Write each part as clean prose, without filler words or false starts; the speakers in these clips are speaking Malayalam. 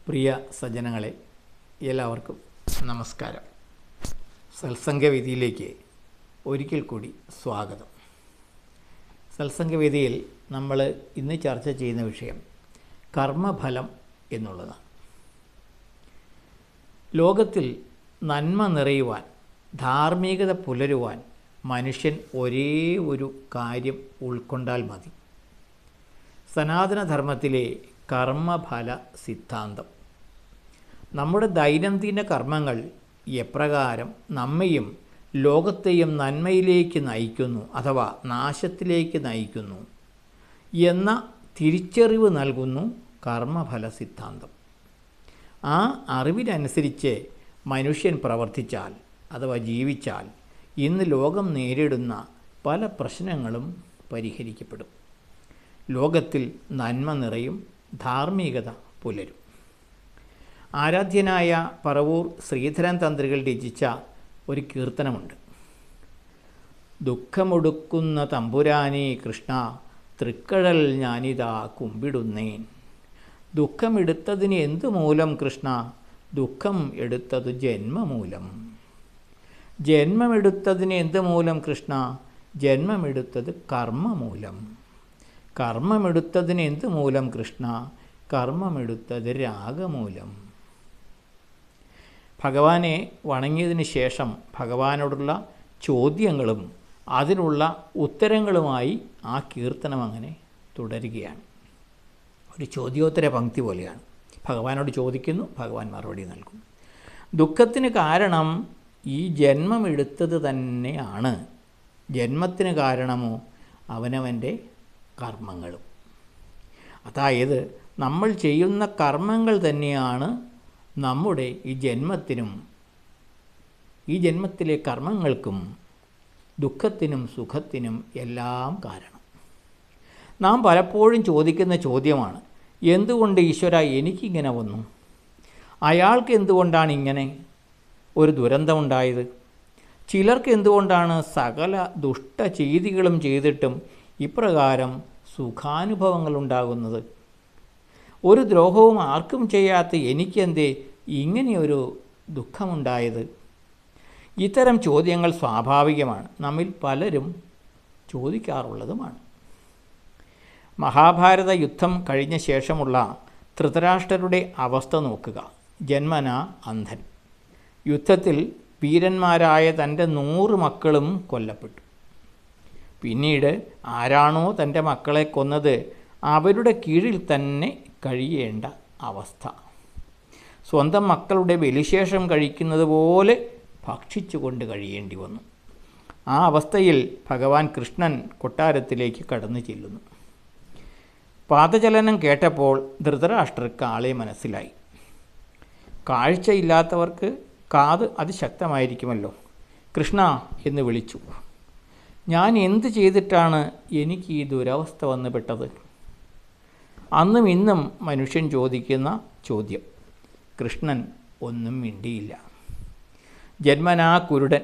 പ്രിയ സജ്ജനങ്ങളെ, എല്ലാവർക്കും നമസ്കാരം. സത്സംഗവേദിയിലേക്ക് ഒരിക്കൽ കൂടി സ്വാഗതം. സത്സംഗവേദിയിൽ നമ്മൾ ഇന്ന് ചർച്ച ചെയ്യുന്ന വിഷയം കർമ്മഫലം എന്നുള്ളതാണ്. ലോകത്തിൽ നന്മ നിറയുവാൻ, ധാർമ്മികത പുലരുവാൻ മനുഷ്യൻ ഒരേ ഒരു കാര്യം ഉൾക്കൊണ്ടാൽ മതി. സനാതനധർമ്മത്തിലെ കർമ്മഫല സിദ്ധാന്തം നമ്മുടെ ദൈനംദിന കർമ്മങ്ങൾ എപ്രകാരം നമ്മെയും ലോകത്തെയും നന്മയിലേക്ക് നയിക്കുന്നു അഥവാ നാശത്തിലേക്ക് നയിക്കുന്നു എന്ന തിരിച്ചറിവ് നൽകുന്നു കർമ്മഫല സിദ്ധാന്തം. ആ അറിവിനനുസരിച്ച് മനുഷ്യൻ പ്രവർത്തിച്ചാൽ അഥവാ ജീവിച്ചാൽ ഇന്ന് ലോകം നേരിടുന്ന പല പ്രശ്നങ്ങളും പരിഹരിക്കപ്പെടും. ലോകത്തിൽ നന്മ നിറയും, ധാർമ്മികത പുലരും. ആരാധ്യനായ പറവൂർ ശ്രീധരൻ തന്ത്രികൾ രചിച്ച ഒരു കീർത്തനമുണ്ട്. ദുഃഖമൊടുക്കുന്ന തമ്പുരാനേ കൃഷ്ണ, തൃക്കഴൽ ഞാനിതാ കുമ്പിടുന്നേൻ. ദുഃഖമെടുത്തതിന് എന്തു മൂലം കൃഷ്ണ, ദുഃഖം എടുത്തത് ജന്മമൂലം. ജന്മമെടുത്തതിന് എന്ത് മൂലം കൃഷ്ണ, ജന്മമെടുത്തത് കർമ്മമൂലം. കർമ്മമെടുത്തതിന് എന്ത് മൂലം കൃഷ്ണ, കർമ്മമെടുത്തത് രാഗമൂലം. ഭഗവാനെ വണങ്ങിയതിന് ശേഷം ഭഗവാനോടുള്ള ചോദ്യങ്ങളും അതിനുള്ള ഉത്തരങ്ങളുമായി ആ കീർത്തനം അങ്ങനെ തുടരുകയാണ്. ഒരു ചോദ്യോത്തര പങ്ക്തി പോലെയാണ്. ഭഗവാനോട് ചോദിക്കുന്നു, ഭഗവാൻ മറുപടി നൽകുന്നു. ദുഃഖത്തിന് കാരണം ഈ ജന്മമെടുത്തത് തന്നെയാണ്. ജന്മത്തിന് കാരണമോ അവനവൻ്റെ കർമ്മങ്ങളും. അതായത് നമ്മൾ ചെയ്യുന്ന കർമ്മങ്ങൾ തന്നെയാണ് നമ്മുടെ ഈ ജന്മത്തിനും ഈ ജന്മത്തിലെ കർമ്മങ്ങൾക്കും ദുഃഖത്തിനും സുഖത്തിനും എല്ലാം കാരണം. നാം പലപ്പോഴും ചോദിക്കുന്ന ചോദ്യമാണ്, എന്തുകൊണ്ട് ഈശ്വര എനിക്കിങ്ങനെ വന്നു? അയാൾക്ക് എന്തുകൊണ്ടാണ് ഇങ്ങനെ ഒരു ദുരന്തമുണ്ടായത്? ചിലർക്ക് എന്തുകൊണ്ടാണ് സകല ദുഷ്ടചെയ്തികളും ചെയ്തിട്ടും ഇപ്രകാരം സുഖാനുഭവങ്ങൾ ഉണ്ടാകുന്നത്? ഒരു ദ്രോഹവും ആർക്കും ചെയ്യാത്ത എനിക്കെന്തേ ഇങ്ങനെയൊരു ദുഃഖമുണ്ടായത്? ഇത്തരം ചോദ്യങ്ങൾ സ്വാഭാവികമാണ്, നമ്മിൽ പലരും ചോദിക്കാറുള്ളതുമാണ്. മഹാഭാരത യുദ്ധം കഴിഞ്ഞ ശേഷമുള്ള ധൃതരാഷ്ട്രരുടെ അവസ്ഥ നോക്കുക. ജന്മനാ അന്ധൻ. യുദ്ധത്തിൽ വീരന്മാരായ തൻ്റെ 100 മക്കളും കൊല്ലപ്പെട്ടു. പിന്നീട് ആരാണോ തൻ്റെ മക്കളെ കൊന്നത് അവരുടെ കീഴിൽ തന്നെ കഴിയേണ്ട അവസ്ഥ. സ്വന്തം മക്കളുടെ ബലിശേഷം കഴിക്കുന്നത് പോലെ ഭക്ഷിച്ചുകൊണ്ട് കഴിയേണ്ടി വന്നു. ആ അവസ്ഥയിൽ ഭഗവാൻ കൃഷ്ണൻ കൊട്ടാരത്തിലേക്ക് കടന്നു ചെല്ലുന്നു. പാദചലനം കേട്ടപ്പോൾ ധൃതരാഷ്ട്രർക്ക് ആളെ മനസ്സിലായി. കാഴ്ചയില്ലാത്തവർക്ക് കാത് അതിശക്തമായിരിക്കുമല്ലോ. കൃഷ്ണ എന്ന് വിളിച്ചു. ഞാൻ എന്ത് ചെയ്തിട്ടാണ് എനിക്ക് ഈ ദുരവസ്ഥ വന്നു പെട്ടത്? അന്നും ഇന്നും മനുഷ്യൻ ചോദിക്കുന്ന ചോദ്യം. കൃഷ്ണൻ ഒന്നും മിണ്ടിയില്ല. ജന്മനാ കുരുടൻ.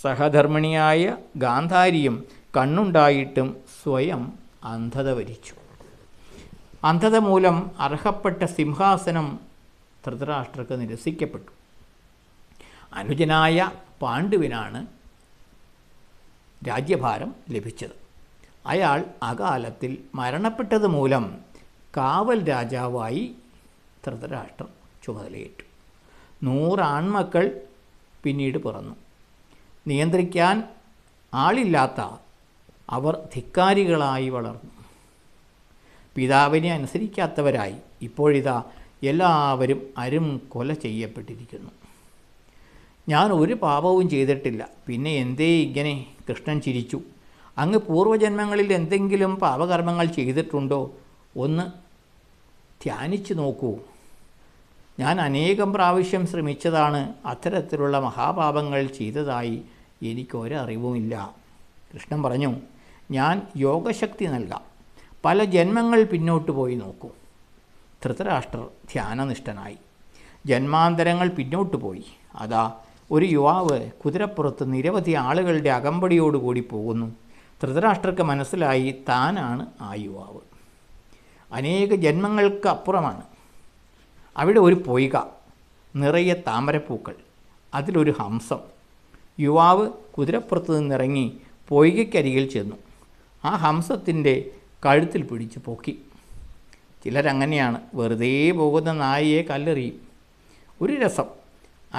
സഹധർമ്മിണിയായ ഗാന്ധാരിയും കണ്ണുണ്ടായിട്ടും സ്വയം അന്ധത വരിച്ചു. അന്ധത മൂലം അർഹപ്പെട്ട സിംഹാസനം ധൃതരാഷ്ട്രർക്ക് നിരസിക്കപ്പെട്ടു. അനുജനായ പാണ്ഡുവിനാണ് രാജ്യഭാരം ലഭിച്ചത്. അയാൾ അകാലത്തിൽ മരണപ്പെട്ടത് മൂലം കാവൽ രാജാവായി ധൃതരാഷ്ട്രം ചുമതലയേറ്റു. 100 ആൺമക്കൾ പിന്നീട് പിറന്നു. നിയന്ത്രിക്കാൻ ആളില്ലാത്ത അവർ ധിക്കാരികളായി വളർന്നു. പിതാവിനെ അനുസരിക്കാത്തവരായി ഇപ്പോഴിതാ എല്ലാവരും കൊല ചെയ്യപ്പെട്ടിരിക്കുന്നു. ഞാൻ ഒരു പാപവും ചെയ്തിട്ടില്ല, പിന്നെ എന്തേ ഇങ്ങനെ? കൃഷ്ണൻ ചിരിച്ചു. അങ്ങ് പൂർവ്വജന്മങ്ങളിൽ എന്തെങ്കിലും പാപകർമ്മങ്ങൾ ചെയ്തിട്ടുണ്ടോ? ഒന്ന് ധ്യാനിച്ചു നോക്കൂ. ഞാൻ അനേകം പ്രാവശ്യം ശ്രമിച്ചതാണ്. അത്തരത്തിലുള്ള മഹാപാപങ്ങൾ ചെയ്തതായി എനിക്കൊരറിവുമില്ല. കൃഷ്ണൻ പറഞ്ഞു, ഞാൻ യോഗശക്തി നൽകാം. പല ജന്മങ്ങൾ പിന്നോട്ട് പോയി നോക്കൂ. ധൃതരാഷ്ട്രർ ധ്യാനനിഷ്ഠനായി. ജന്മാന്തരങ്ങൾ പിന്നോട്ട് പോയി. അതാ ഒരു യുവാവ് കുതിരപ്പുറത്ത് നിരവധി ആളുകളുടെ അകമ്പടിയോടുകൂടി പോകുന്നു. ധൃതരാഷ്ട്രർക്ക് മനസ്സിലായി താനാണ് ആ യുവാവ്. അനേക ജന്മങ്ങൾക്ക് അപ്പുറമാണ്. അവിടെ ഒരു പൊയ്ക, നിറയെ താമരപ്പൂക്കൾ, അതിലൊരു ഹംസം. യുവാവ് കുതിരപ്പുറത്ത് നിന്നിറങ്ങി പൊയ്കയ്ക്കരികിൽ ചെന്നു. ആ ഹംസത്തിൻ്റെ കഴുത്തിൽ പിടിച്ച് പൊക്കി. ചിലരങ്ങനെയാണ്, വെറുതെ പോകുന്ന നായയെ കല്ലെറിയും. ഒരു രസം,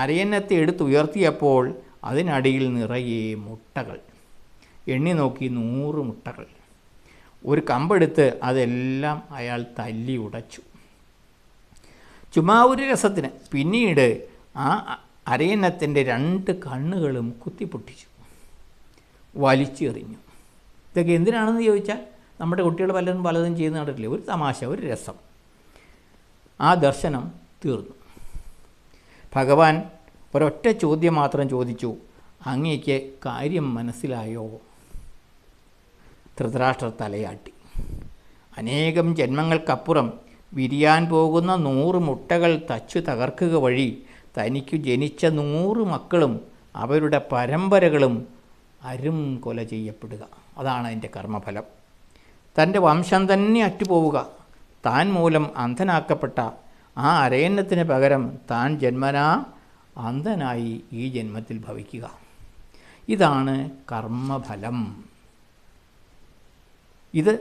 അരയന്നത്തെ എടുത്തുയർത്തിയപ്പോൾ അതിനടിയിൽ നിറയെ മുട്ടകൾ. എണ്ണി നോക്കി 100 മുട്ടകൾ. ഒരു കമ്പെടുത്ത് അതെല്ലാം അയാൾ തല്ലി ഉടച്ചു. ചുമ്മാ ഒരു രസത്തിന്. പിന്നീട് ആ അരയന്നത്തിൻ്റെ 2 കണ്ണുകളും കുത്തിപ്പൊട്ടിച്ചു, വലിച്ചെറിഞ്ഞു. ഇതൊക്കെ എന്തിനാണെന്ന് ചോദിച്ചാൽ, നമ്മുടെ കുട്ടികൾ പലതും ചെയ്യുന്ന കണ്ടിട്ടില്ലേ, ഒരു തമാശ, ഒരു രസം. ആ ദർശനം തീർന്നു. ഭഗവാൻ ഒരൊറ്റ ചോദ്യം മാത്രം ചോദിച്ചു, അങ്ങേക്ക് കാര്യം മനസ്സിലായോ? ധൃതരാഷ്ട്രർ തലയാട്ടി. അനേകം ജന്മങ്ങൾക്കപ്പുറം വിരിയാൻ പോകുന്ന 100 മുട്ടകൾ തച്ചു തകർക്കുക വഴി തനിക്ക് ജനിച്ച 100 മക്കളും അവരുടെ പരമ്പരകളും അരും കൊല ചെയ്യപ്പെടുക. അതാണ് അതിൻ്റെ കർമ്മഫലം. തൻ്റെ വംശം തന്നെ അറ്റുപോവുക. താൻ മൂലം അന്ധനാക്കപ്പെട്ട ആ അരയന്നത്തിന് പകരം താൻ ജന്മനാ അന്ധനായി ഈ ജന്മത്തിൽ ഭവിക്കുക. ഇതാണ് കർമ്മഫലം. ഇത്